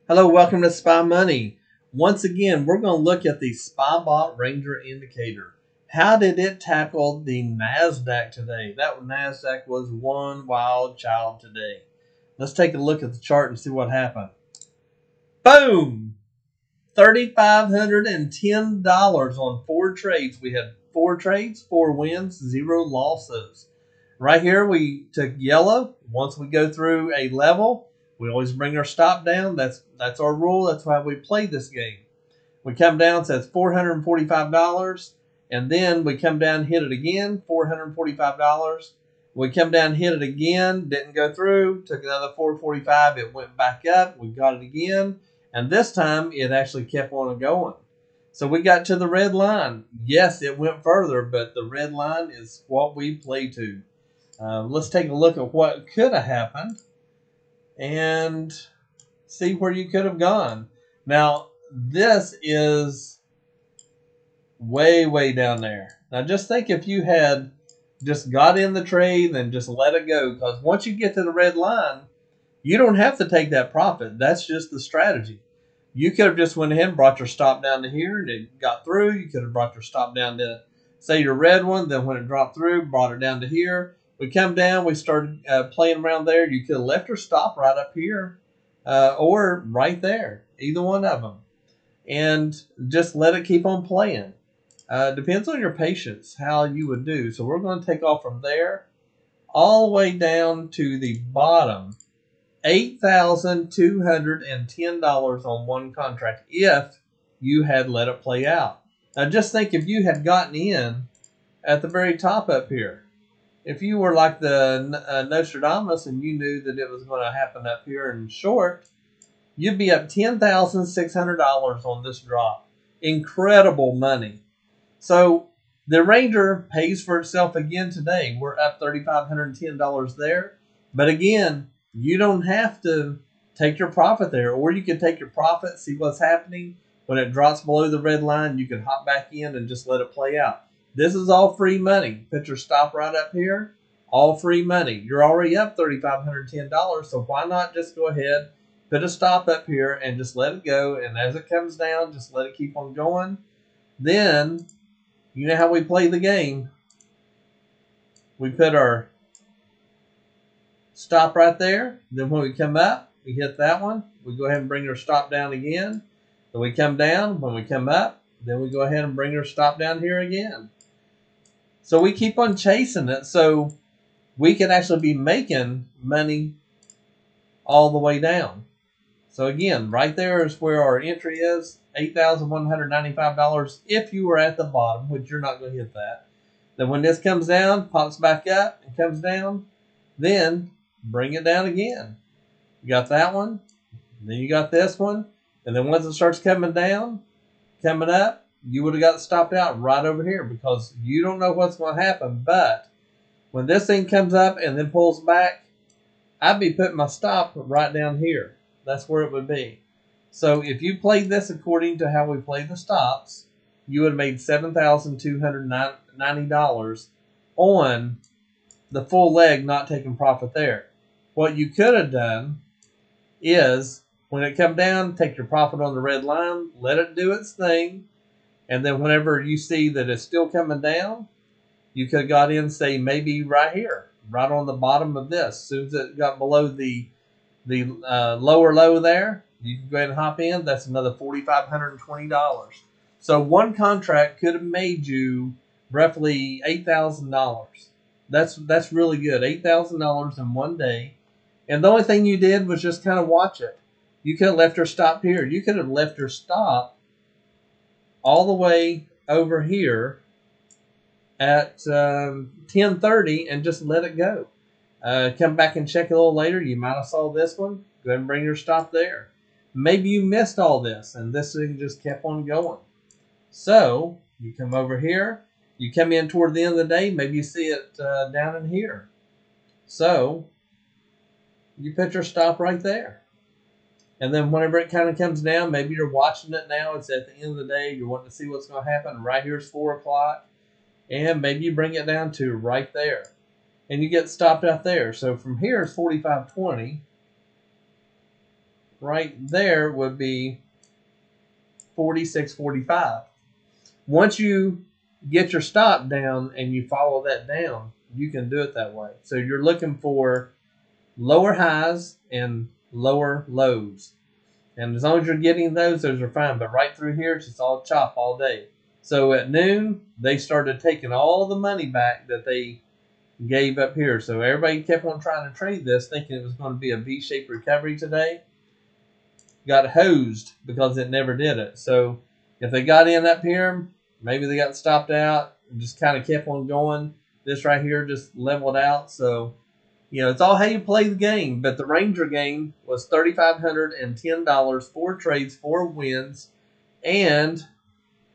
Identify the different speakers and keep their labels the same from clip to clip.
Speaker 1: Hello, welcome to Spy Money. Once again, we're going to look at the SpyBot Ranger indicator. How did it tackle the NASDAQ today? That NASDAQ was one wild child today. Let's take a look at the chart and see what happened. Boom! $3,510 on 4 trades. We had 4 trades, 4 wins, 0 losses. Right here, we took yellow. Once we go through a level, we always bring our stop down. That's our rule. That's why we play this game. We come down, says $445, and then we come down, hit it again, $445. We come down, hit it again, didn't go through, took another $445. It went back up. We got it again, and this time it actually kept on going. So we got to the red line. Yes, it went further, but the red line is what we play to. Let's take a look at what could have happened and see where you could have gone. Now, this is way, way down there. Now, just think if you had just got in the trade and just let it go, because once you get to the red line, you don't have to take that profit. That's just the strategy. You could have just went ahead and brought your stop down to here and it got through. You could have brought your stop down to, say, your red one. Then when it dropped through, brought it down to here. We come down, we started playing around there. You could have left your stop right up here or right there, either one of them. And just let it keep on playing. Depends on your patience, how you would do. So we're going to take off from there all the way down to the bottom. $8,210 on one contract if you had let it play out. Now just think if you had gotten in at the very top up here. If you were like the Nostradamus and you knew that it was going to happen up here in short, you'd be up $10,600 on this drop. Incredible money. So the Ranger pays for itself again today. We're up $3,510 there. But again, you don't have to take your profit there. Or you can take your profit, see what's happening. When it drops below the red line, you can hop back in and just let it play out. This is all free money. Put your stop right up here. All free money. You're already up $3,510, so why not just go ahead, put a stop up here, and just let it go. And as it comes down, just let it keep on going. Then, you know how we play the game. We put our stop right there. Then when we come up, we hit that one. We go ahead and bring our stop down again. Then we come down. When we come up, then we go ahead and bring our stop down here again. So we keep on chasing it, so we can actually be making money all the way down. So again, right there is where our entry is, $8,195 if you were at the bottom, which you're not going to hit that. Then when this comes down, pops back up and comes down, then bring it down again. You got that one, then you got this one, and then once it starts coming down, coming up, you would have got stopped out right over here because you don't know what's going to happen. But when this thing comes up and then pulls back, I'd be putting my stop right down here. That's where it would be. So if you played this according to how we play the stops, you would have made $7,290 on the full leg, not taking profit there. What you could have done is when it come down, take your profit on the red line, let it do its thing. And then whenever you see that it's still coming down, you could have got in, say, maybe right here, right on the bottom of this. As soon as it got below the lower low there, you can go ahead and hop in. That's another $4,520. So one contract could have made you roughly $8,000. That's really good, $8,000 in one day. And the only thing you did was just kind of watch it. You could have left your stop here. You could have left your stop all the way over here at 10:30 and just let it go. Come back and check a little later. You might have saw this one. Go ahead and bring your stop there. Maybe you missed all this and this thing just kept on going. So you come over here. You come in toward the end of the day. Maybe you see it down in here. So you put your stop right there. And then whenever it kind of comes down, maybe you're watching it now. It's at the end of the day. You're wanting to see what's going to happen. Right here is 4 o'clock. And maybe you bring it down to right there. And you get stopped out there. So from here is 45.20. right there would be 46.45. Once you get your stop down and you follow that down, you can do it that way. So you're looking for lower highs and lower lows. And as long as you're getting those are fine. But right through here, it's just all chop all day. So at noon, they started taking all the money back that they gave up here. So everybody kept on trying to trade this, thinking it was going to be a V-shaped recovery today. Got hosed because it never did it. So if they got in up here, maybe they got stopped out and just kind of kept on going. This right here just leveled out. So, you know, it's all how you play the game. But the Ranger game was $3,510, 4 trades, 4 wins. And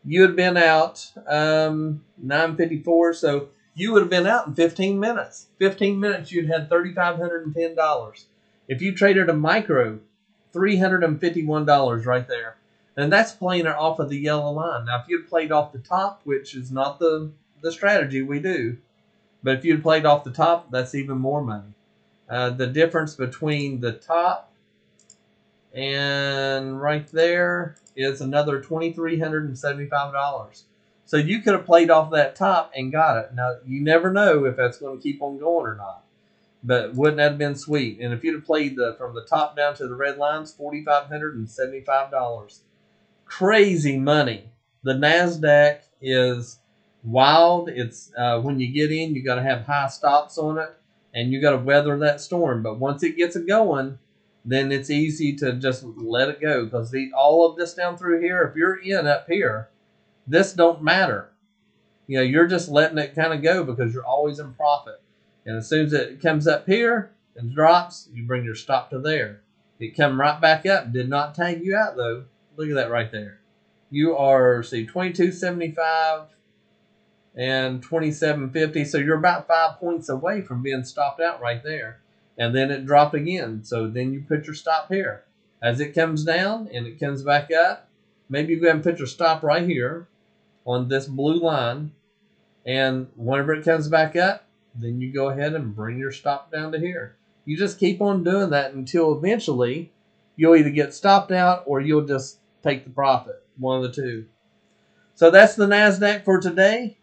Speaker 1: you had been out 9:54. So you would have been out in 15 minutes. 15 minutes, you'd had $3,510. If you traded a micro, $351 right there. And that's playing it off of the yellow line. Now, if you'd played off the top, which is not the strategy we do, but if you'd played off the top, that's even more money. The difference between the top and right there is another $2,375. So you could have played off that top and got it. Now, you never know if that's going to keep on going or not. But wouldn't that have been sweet? And if you'd have played from the top down to the red lines, $4,575. Crazy money. The NASDAQ is wild. It's when you get in, you got to have high stops on it, and you got to weather that storm. But once it gets it going, then it's easy to just let it go. Because all of this down through here, if you're in up here, this don't matter. You know, you're just letting it kind of go because you're always in profit. And as soon as it comes up here and drops, you bring your stop to there. It come right back up. Did not tag you out, though. Look at that right there. You are, see, 22.75 and 27.50. So you're about 5 points away from being stopped out right there. And then it dropped again. So then you put your stop here. As it comes down and it comes back up, maybe you go ahead and put your stop right here on this blue line. And whenever it comes back up, then you go ahead and bring your stop down to here. You just keep on doing that until eventually you'll either get stopped out or you'll just take the profit. One of the two. So that's the NASDAQ for today,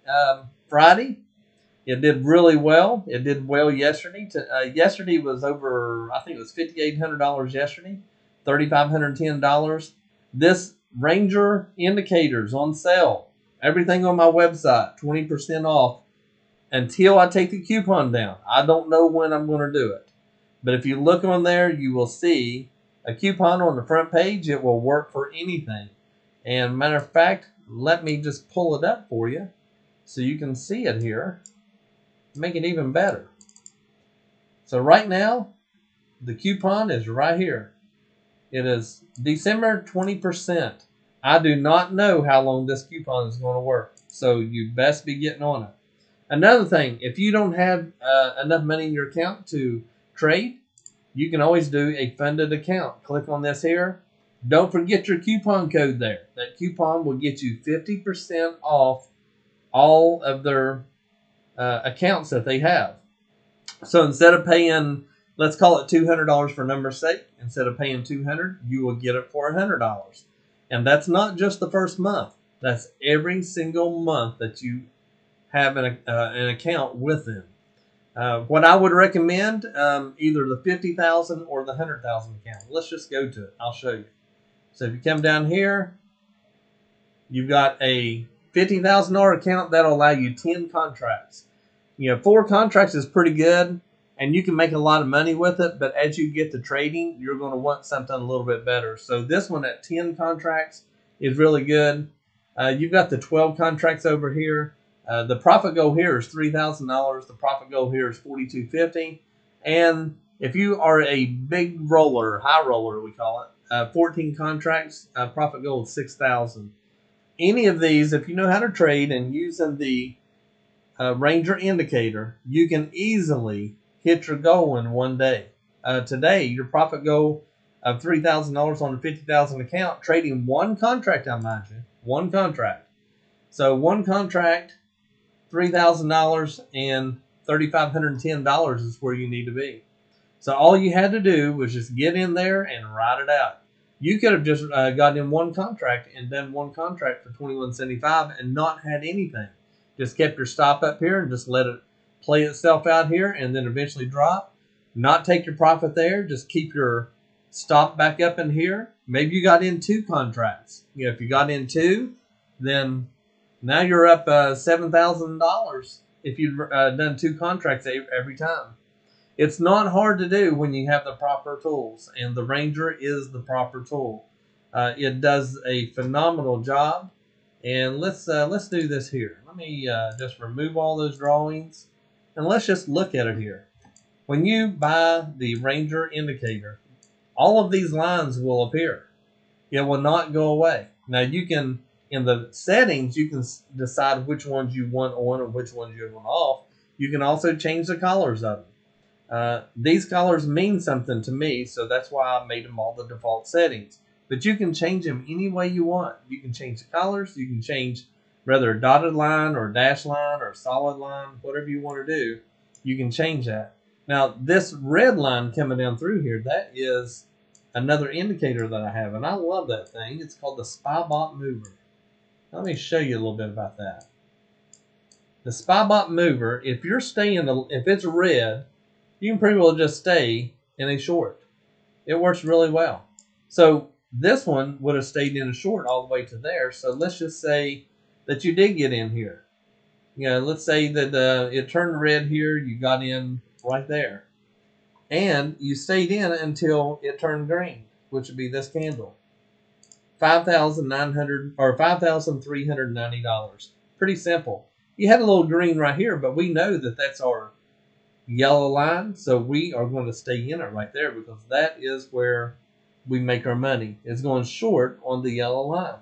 Speaker 1: Friday. It did really well. It did well yesterday. Yesterday was over, I think it was $5,800 yesterday, $3,510. This Ranger indicators on sale. Everything on my website, 20% off. Until I take the coupon down. I don't know when I'm going to do it. But if you look on there, you will see a coupon on the front page. It will work for anything. And matter of fact, let me just pull it up for you so you can see it here. Make it even better. So right now, the coupon is right here. It is December 20%. I do not know how long this coupon is going to work. So you best be getting on it. Another thing, if you don't have enough money in your account to trade, you can always do a funded account. Click on this here. Don't forget your coupon code there. That coupon will get you 50% off all of their accounts that they have. So instead of paying, let's call it $200 for number's sake, instead of paying $200, you will get it for $100. And that's not just the first month. That's every single month that you have an account with them. What I would recommend, either the 50,000 or the 100,000 account. Let's just go to it. I'll show you. So if you come down here, you've got a $50,000 account that'll allow you 10 contracts. You know, 4 contracts is pretty good, and you can make a lot of money with it. But as you get to trading, you're going to want something a little bit better. So this one at 10 contracts is really good. You've got the 12 contracts over here. The profit goal here is $3,000. The profit goal here is $4,250. And if you are a big roller, high roller we call it, 14 contracts, profit goal is $6,000. Any of these, if you know how to trade and using the Ranger indicator, you can easily hit your goal in one day. Today, your profit goal of $3,000 on a 50,000 account, trading one contract, I mind you, one contract. So one contract, $3,000 and $3,510 is where you need to be. So all you had to do was just get in there and write it out. You could have just gotten in one contract and done one contract for $21.75 and not had anything. Just kept your stop up here and just let it play itself out here and then eventually drop. Not take your profit there. Just keep your stop back up in here. Maybe you got in 2 contracts. You know, if you got in 2, then now you're up $7,000 if you've done 2 contracts every time. It's not hard to do when you have the proper tools, and the Ranger is the proper tool. It does a phenomenal job. And let's do this here. Let me just remove all those drawings, and let's just look at it here. When you buy the Ranger indicator, all of these lines will appear. It will not go away. Now you can, in the settings, you can decide which ones you want on and which ones you want off. You can also change the colors of them. These colors mean something to me, so that's why I made them all the default settings. But you can change them any way you want. You can change the colors. You can change whether a dotted line or a dashed line or a solid line, whatever you want to do, you can change that. Now, this red line coming down through here, that is another indicator that I have, and I love that thing. It's called the SpyBot mover. Let me show you a little bit about that. The SpyBot mover, if you're staying, if it's red, you can pretty well just stay in a short. It works really well. So this one would have stayed in a short all the way to there. So let's just say that you did get in here. You know, let's say that it turned red here. You got in right there. And you stayed in until it turned green, which would be this candle. $5,900 or $5,390. Pretty simple. You had a little green right here, but we know that that's our yellow line, so we are going to stay in it right there because that is where we make our money. It's going short on the yellow line.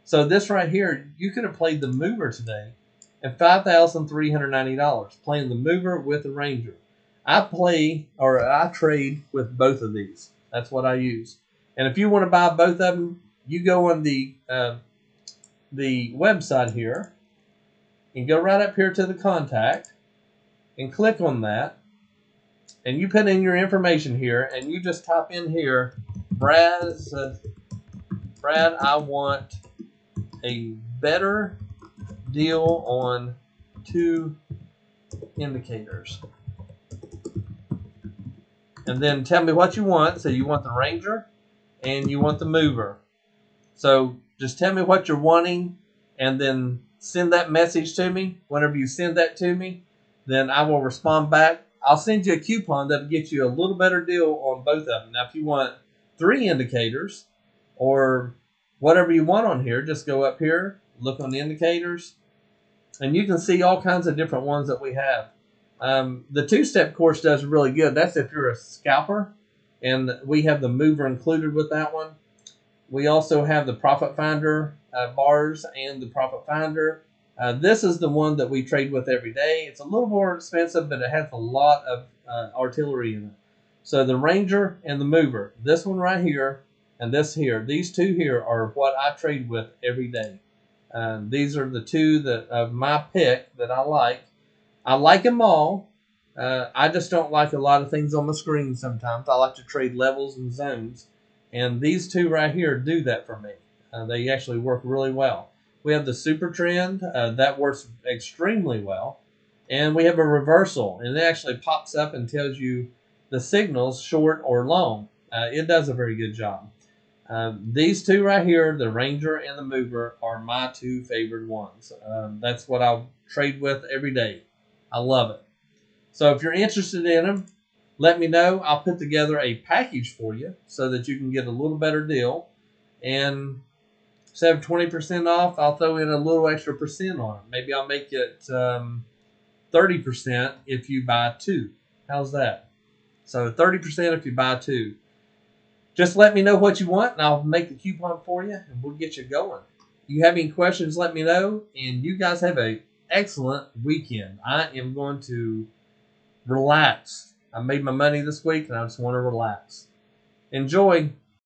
Speaker 1: So this right here, you could have played the mover today at $5,390, playing the mover with the Ranger. I trade with both of these. That's what I use. And if you want to buy both of them, you go on the website here and go right up here to the contact and click on that, and you put in your information here, and you just type in here, Brad, I want a better deal on 2 indicators. And then tell me what you want. So you want the Ranger and you want the mover. So just tell me what you're wanting and then send that message to me. Whenever you send that to me, then I will respond back. I'll send you a coupon that'll get you a little better deal on both of them. Now, if you want 3 indicators or whatever you want on here, just go up here, look on the indicators, and you can see all kinds of different ones that we have. The 2-step course does really good. That's if you're a scalper, and we have the mover included with that one. We also have the Profit Finder bars and the Profit Finder. This is the one that we trade with every day. It's a little more expensive, but it has a lot of artillery in it. So the Ranger and the mover, this one right here and this here, these 2 here are what I trade with every day. These are the 2 that of my pick that I like. I like them all. I just don't like a lot of things on the screen sometimes. I like to trade levels and zones. And these 2 right here do that for me. They actually work really well. We have the super trend. That works extremely well. And we have a reversal. And it actually pops up and tells you the signals, short or long. It does a very good job. These 2 right here, the Ranger and the mover, are my 2 favorite ones. That's what I trade with every day. I love it. So if you're interested in them, let me know. I'll put together a package for you so that you can get a little better deal. And instead of 20% off, I'll throw in a little extra percent on it. Maybe I'll make it 30% if you buy 2. How's that? So 30% if you buy 2. Just let me know what you want, and I'll make the coupon for you, and we'll get you going. If you have any questions, let me know. And you guys have an excellent weekend. I am going to relax. I made my money this week, and I just want to relax. Enjoy.